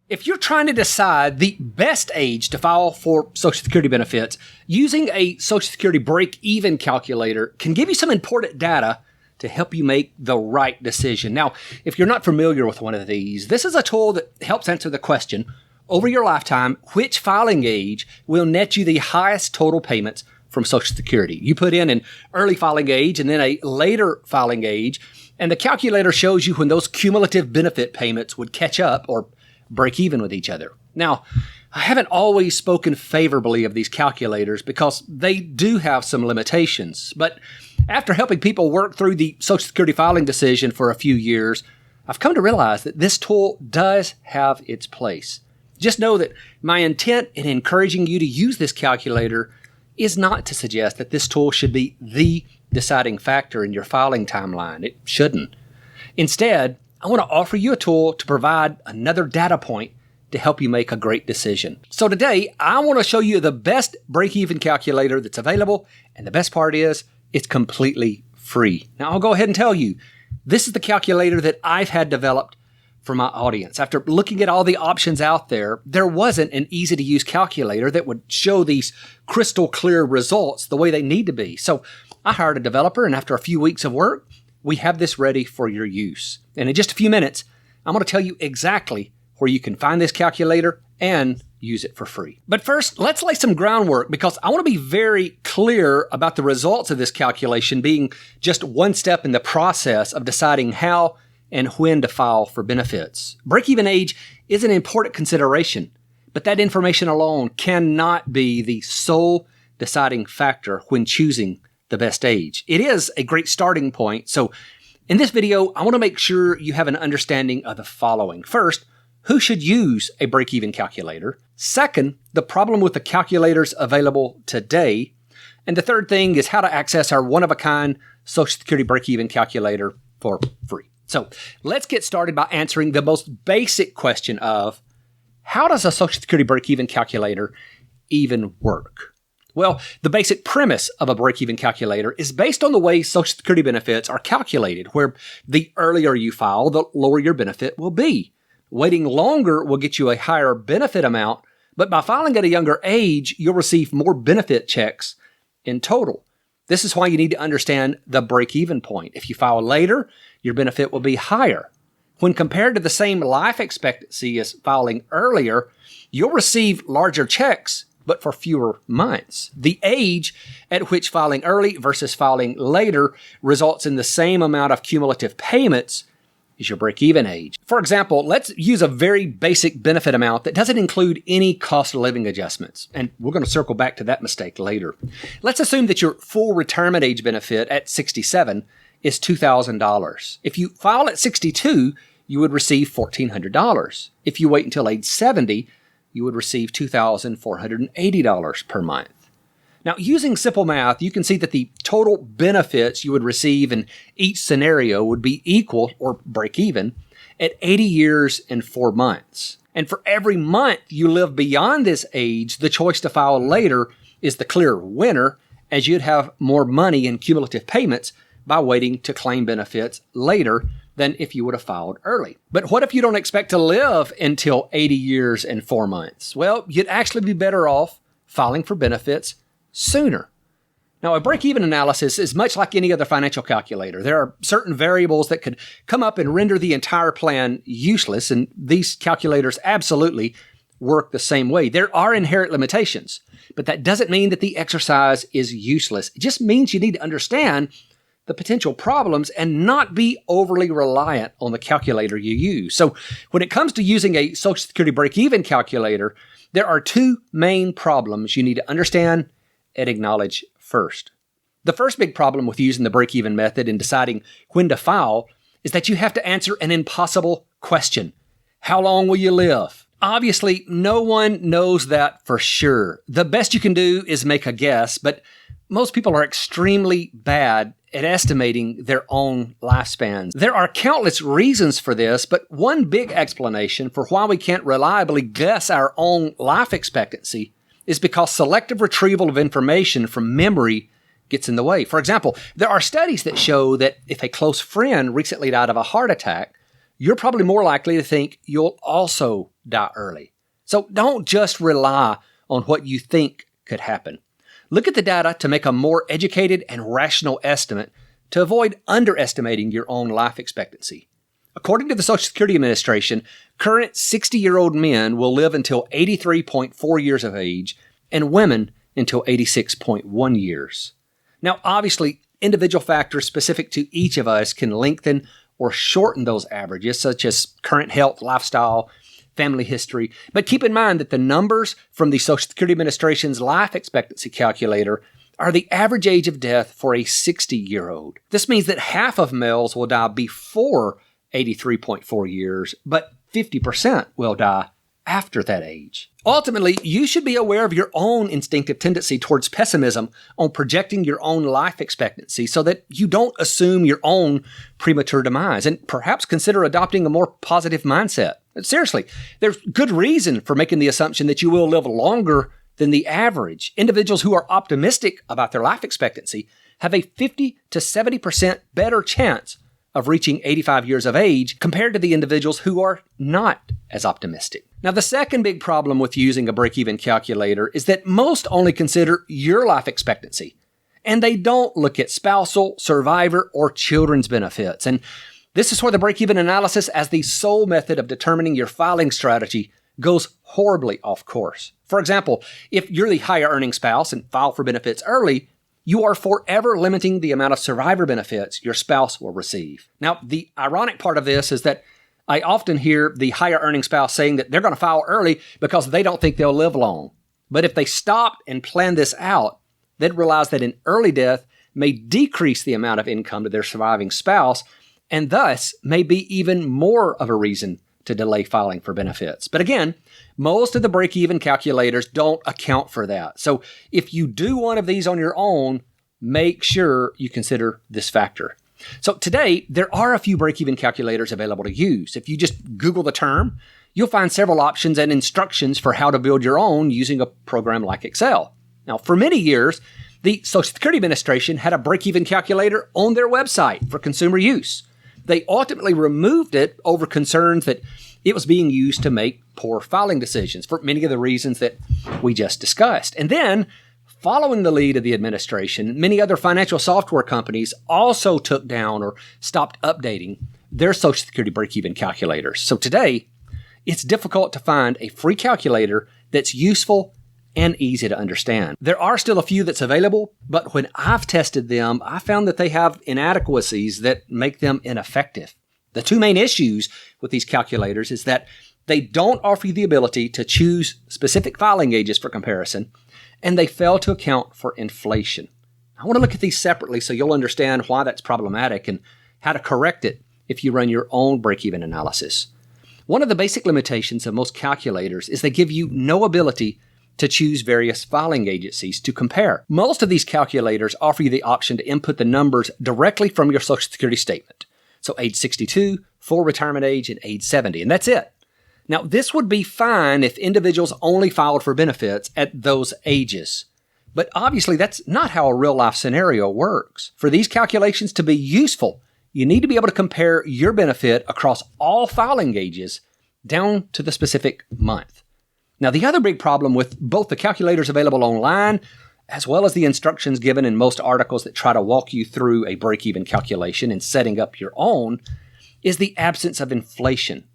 If you're trying to decide the best age to file for Social Security benefits, using a Social Security break-even calculator can give you some important data to help you make the right decision. Now, if you're not familiar with one of these, this is a tool that helps answer the question, over your lifetime, which filing age will net you the highest total payments from Social Security? You put in an early filing age and then a later filing age, and the calculator shows you when those cumulative benefit payments would catch up or break even with each other. Now, I haven't always spoken favorably of these calculators because they do have some limitations. But after helping people work through the Social Security filing decision for a few years, I've come to realize that this tool does have its place. Just know that my intent in encouraging you to use this calculator is not to suggest that this tool should be the deciding factor in your filing timeline. It shouldn't. Instead, I want to offer you a tool to provide another data point to help you make a great decision. So today, I want to show you the best break-even calculator that's available, and the best part is, it's completely free. Now, I'll go ahead and tell you, this is the calculator that I've had developed for my audience. After looking at all the options out there, there wasn't an easy-to-use calculator that would show these crystal clear results the way they need to be. So I hired a developer, and after a few weeks of work, we have this ready for your use. And in just a few minutes, I'm going to tell you exactly where you can find this calculator and use it for free. But first, let's lay some groundwork because I want to be very clear about the results of this calculation being just one step in the process of deciding how and when to file for benefits. Break-even age is an important consideration, but that information alone cannot be the sole deciding factor when choosing the best age. It is a great starting point. So in this video, I want to make sure you have an understanding of the following. First, who should use a break-even calculator? Second, the problem with the calculators available today. And the third thing is how to access our one-of-a-kind Social Security break-even calculator for free. So let's get started by answering the most basic question of how does a Social Security break-even calculator even work? Well, the basic premise of a break-even calculator is based on the way Social Security benefits are calculated, where the earlier you file, the lower your benefit will be. Waiting longer will get you a higher benefit amount, but by filing at a younger age, you'll receive more benefit checks in total. This is why you need to understand the break-even point. If you file later, your benefit will be higher. When compared to the same life expectancy as filing earlier, you'll receive larger checks, but for fewer months. The age at which filing early versus filing later results in the same amount of cumulative payments is your break-even age. For example, let's use a very basic benefit amount that doesn't include any cost of living adjustments, and we're going to circle back to that mistake later. Let's assume that your full retirement age benefit at 67 is $2,000. If you file at 62, you would receive $1,400. If you wait until age 70, you would receive $2,480 per month. Now, using simple math, you can see that the total benefits you would receive in each scenario would be equal or break even at 80 years and 4 months. And for every month you live beyond this age, the choice to file later is the clear winner, as you'd have more money in cumulative payments by waiting to claim benefits later than if you would have filed early. But what if you don't expect to live until 80 years and 4 months? Well, you'd actually be better off filing for benefits sooner. Now, a break-even analysis is much like any other financial calculator. There are certain variables that could come up and render the entire plan useless, and these calculators absolutely work the same way. There are inherent limitations, but that doesn't mean that the exercise is useless. It just means you need to understand the potential problems and not be overly reliant on the calculator you use. So when it comes to using a Social Security break-even calculator, there are two main problems you need to understand and acknowledge first. The first big problem with using the break-even method in deciding when to file is that you have to answer an impossible question. How long will you live? Obviously, no one knows that for sure. The best you can do is make a guess, but most people are extremely bad at estimating their own lifespans. There are countless reasons for this, but one big explanation for why we can't reliably guess our own life expectancy is because selective retrieval of information from memory gets in the way. For example, there are studies that show that if a close friend recently died of a heart attack, you're probably more likely to think you'll also die early. So don't just rely on what you think could happen. Look at the data to make a more educated and rational estimate to avoid underestimating your own life expectancy. According to the Social Security Administration, current 60-year-old men will live until 83.4 years of age and women until 86.1 years. Now, obviously, individual factors specific to each of us can lengthen or shorten those averages, such as current health, lifestyle, family history. But keep in mind that the numbers from the Social Security Administration's life expectancy calculator are the average age of death for a 60-year-old. This means that half of males will die before 83.4 years, but 50% will die after that age. Ultimately, you should be aware of your own instinctive tendency towards pessimism on projecting your own life expectancy so that you don't assume your own premature demise, and perhaps consider adopting a more positive mindset. Seriously, there's good reason for making the assumption that you will live longer than the average. Individuals who are optimistic about their life expectancy have a 50 to 70% better chance of reaching 85 years of age compared to the individuals who are not as optimistic. Now, the second big problem with using a break-even calculator is that most only consider your life expectancy, and they don't look at spousal, survivor, or children's benefits. And this is where the break-even analysis as the sole method of determining your filing strategy goes horribly off course. For example, if you're the higher earning spouse and file for benefits early, you are forever limiting the amount of survivor benefits your spouse will receive. Now, the ironic part of this is that I often hear the higher earning spouse saying that they're going to file early because they don't think they'll live long. But if they stopped and planned this out, they'd realize that an early death may decrease the amount of income to their surviving spouse, and thus may be even more of a reason to delay filing for benefits. But again, most of the break-even calculators don't account for that. So if you do one of these on your own, make sure you consider this factor. So today, there are a few break-even calculators available to use. If you just Google the term, you'll find several options and instructions for how to build your own using a program like Excel. Now, for many years, the Social Security Administration had a break-even calculator on their website for consumer use. They ultimately removed it over concerns that it was being used to make poor filing decisions for many of the reasons that we just discussed. And then, following the lead of the administration, many other financial software companies also took down or stopped updating their Social Security break-even calculators. So today, it's difficult to find a free calculator that's useful and easy to understand. There are still a few that's available, but when I've tested them, I found that they have inadequacies that make them ineffective. The two main issues with these calculators is that they don't offer you the ability to choose specific filing ages for comparison, and they fail to account for inflation. I want to look at these separately so you'll understand why that's problematic and how to correct it if you run your own break-even analysis. One of the basic limitations of most calculators is they give you no ability to choose various filing agencies to compare. Most of these calculators offer you the option to input the numbers directly from your Social Security statement. So age 62, full retirement age, and age 70, and that's it. Now, this would be fine if individuals only filed for benefits at those ages. But obviously, that's not how a real-life scenario works. For these calculations to be useful, you need to be able to compare your benefit across all filing ages down to the specific month. Now, the other big problem with both the calculators available online as well as the instructions given in most articles that try to walk you through a break-even calculation and setting up your own is the absence of inflation.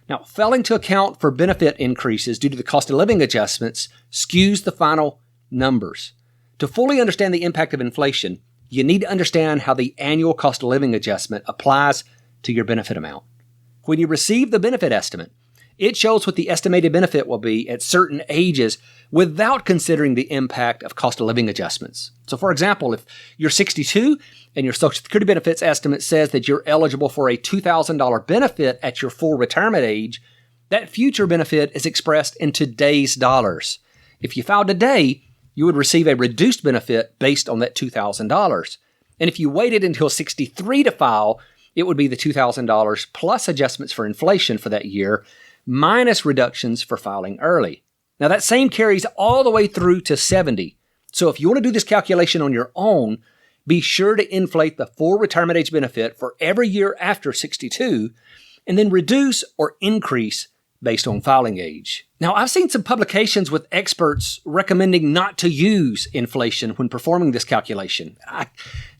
Now, failing to account for benefit increases due to the cost of living adjustments skews the final numbers. To fully understand the impact of inflation, you need to understand how the annual cost of living adjustment applies to your benefit amount. When you receive the benefit estimate, it shows what the estimated benefit will be at certain ages without considering the impact of cost of living adjustments. So, for example, if you're 62 and your Social Security benefits estimate says that you're eligible for a $2,000 benefit at your full retirement age, that future benefit is expressed in today's dollars. If you filed today, you would receive a reduced benefit based on that $2,000. And if you waited until 63 to file, it would be the $2,000 plus adjustments for inflation for that year, minus reductions for filing early. Now, that same carries all the way through to 70. So if you want to do this calculation on your own, be sure to inflate the full retirement age benefit for every year after 62 and then reduce or increase based on filing age. Now, I've seen some publications with experts recommending not to use inflation when performing this calculation. I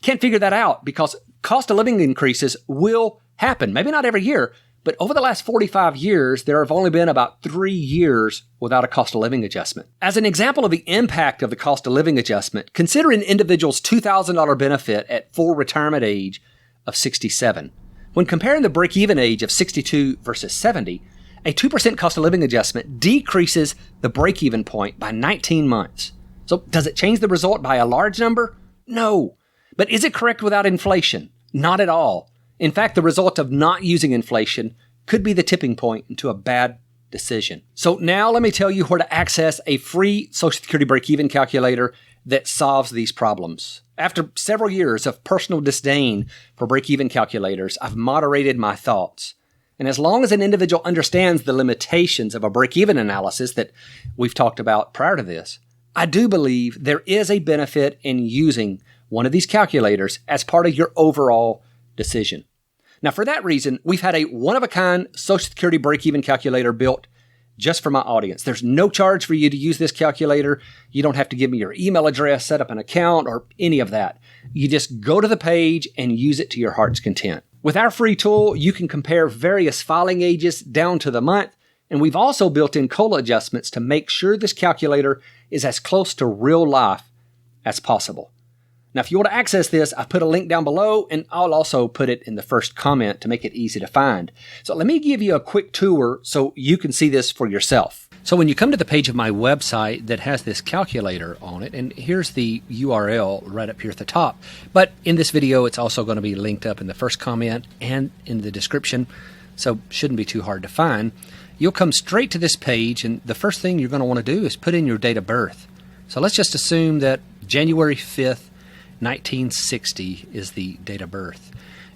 can't figure that out because cost of living increases will happen, maybe not every year, but over the last 45 years, there have only been about 3 years without a cost of living adjustment. As an example of the impact of the cost of living adjustment, consider an individual's $2,000 benefit at full retirement age of 67. When comparing the break-even age of 62 versus 70, a 2% cost of living adjustment decreases the break-even point by 19 months. So does it change the result by a large number? No. But is it correct without inflation? Not at all. In fact, the result of not using inflation could be the tipping point into a bad decision. So now let me tell you where to access a free Social Security break-even calculator that solves these problems. After several years of personal disdain for break-even calculators, I've moderated my thoughts. And as long as an individual understands the limitations of a break-even analysis that we've talked about prior to this, I do believe there is a benefit in using one of these calculators as part of your overall decision. Now, for that reason, we've had a one-of-a-kind Social Security break-even calculator built just for my audience. There's no charge for you to use this calculator. You don't have to give me your email address, set up an account, or any of that. You just go to the page and use it to your heart's content. With our free tool, you can compare various filing ages down to the month, and we've also built in COLA adjustments to make sure this calculator is as close to real life as possible. Now, if you want to access this, I've put a link down below, and I'll also put it in the first comment to make it easy to find. So let me give you a quick tour so you can see this for yourself. So when you come to the page of my website that has this calculator on it, and here's the URL right up here at the top. But in this video, it's also going to be linked up in the first comment and in the description, so shouldn't be too hard to find. You'll come straight to this page, and the first thing you're going to want to do is put in your date of birth. So let's just assume that January 5th, 1960 is the date of birth.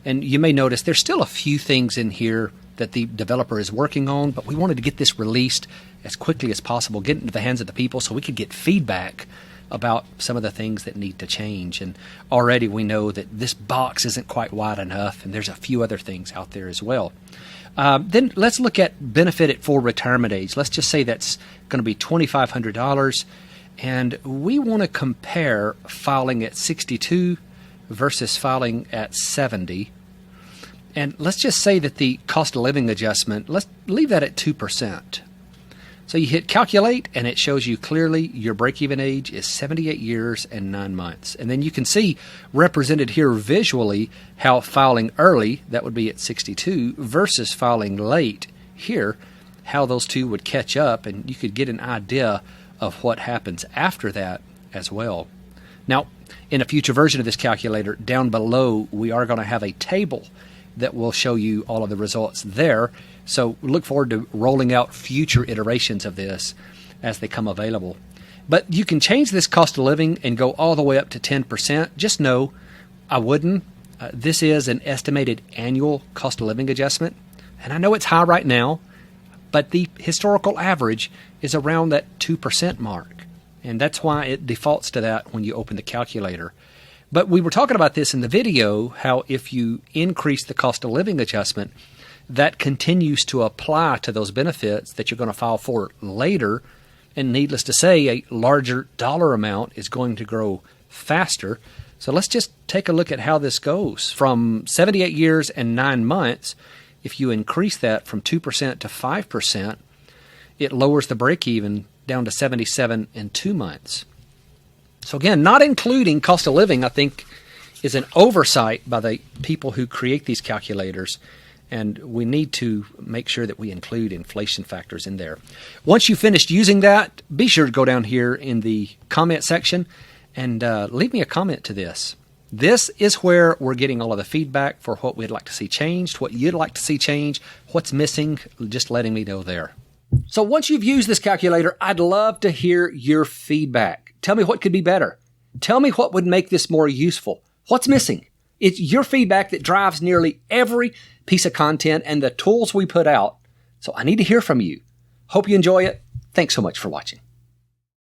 And you may notice there's still a few things in here that the developer is working on, but we wanted to get this released as quickly as possible, get into the hands of the people so we could get feedback about some of the things that need to change. And already we know that this box isn't quite wide enough, and there's a few other things out there as well. Then let's look at benefit at full retirement age. Let's just say that's going to be $2,500, and we want to compare filing at 62 versus filing at 70. And let's just say that the cost of living adjustment, let's leave that at 2%. So you hit calculate, and it shows you clearly your break-even age is 78 years and 9 months. And then you can see represented here visually how filing early, that would be at 62, versus filing late here, how those two would catch up, and you could get an idea of what happens after that as well. Now, in a future version of this calculator, down below, we are going to have a table that will show you all of the results there. So look forward to rolling out future iterations of this as they come available. But you can change this cost of living and go all the way up to 10%. Just know I wouldn't. This is an estimated annual cost of living adjustment. And I know it's high right now, but the historical average is around that 2% mark. And that's why it defaults to that when you open the calculator. But we were talking about this in the video, how if you increase the cost of living adjustment, that continues to apply to those benefits that you're going to file for later. And needless to say, a larger dollar amount is going to grow faster. So let's just take a look at how this goes. From 78 years and 9 months, if you increase that from 2% to 5%, it lowers the break-even down to 77 and 2 months. So again, not including cost of living, I think, is an oversight by the people who create these calculators, and we need to make sure that we include inflation factors in there. Once you've finished using that, be sure to go down here in the comment section and leave me a comment to this. This is where we're getting all of the feedback for what we'd like to see changed, what you'd like to see changed, what's missing, just letting me know there. So once you've used this calculator, I'd love to hear your feedback. Tell me what could be better. Tell me what would make this more useful. What's missing? It's your feedback that drives nearly every piece of content and the tools we put out. So I need to hear from you. Hope you enjoy it. Thanks so much for watching.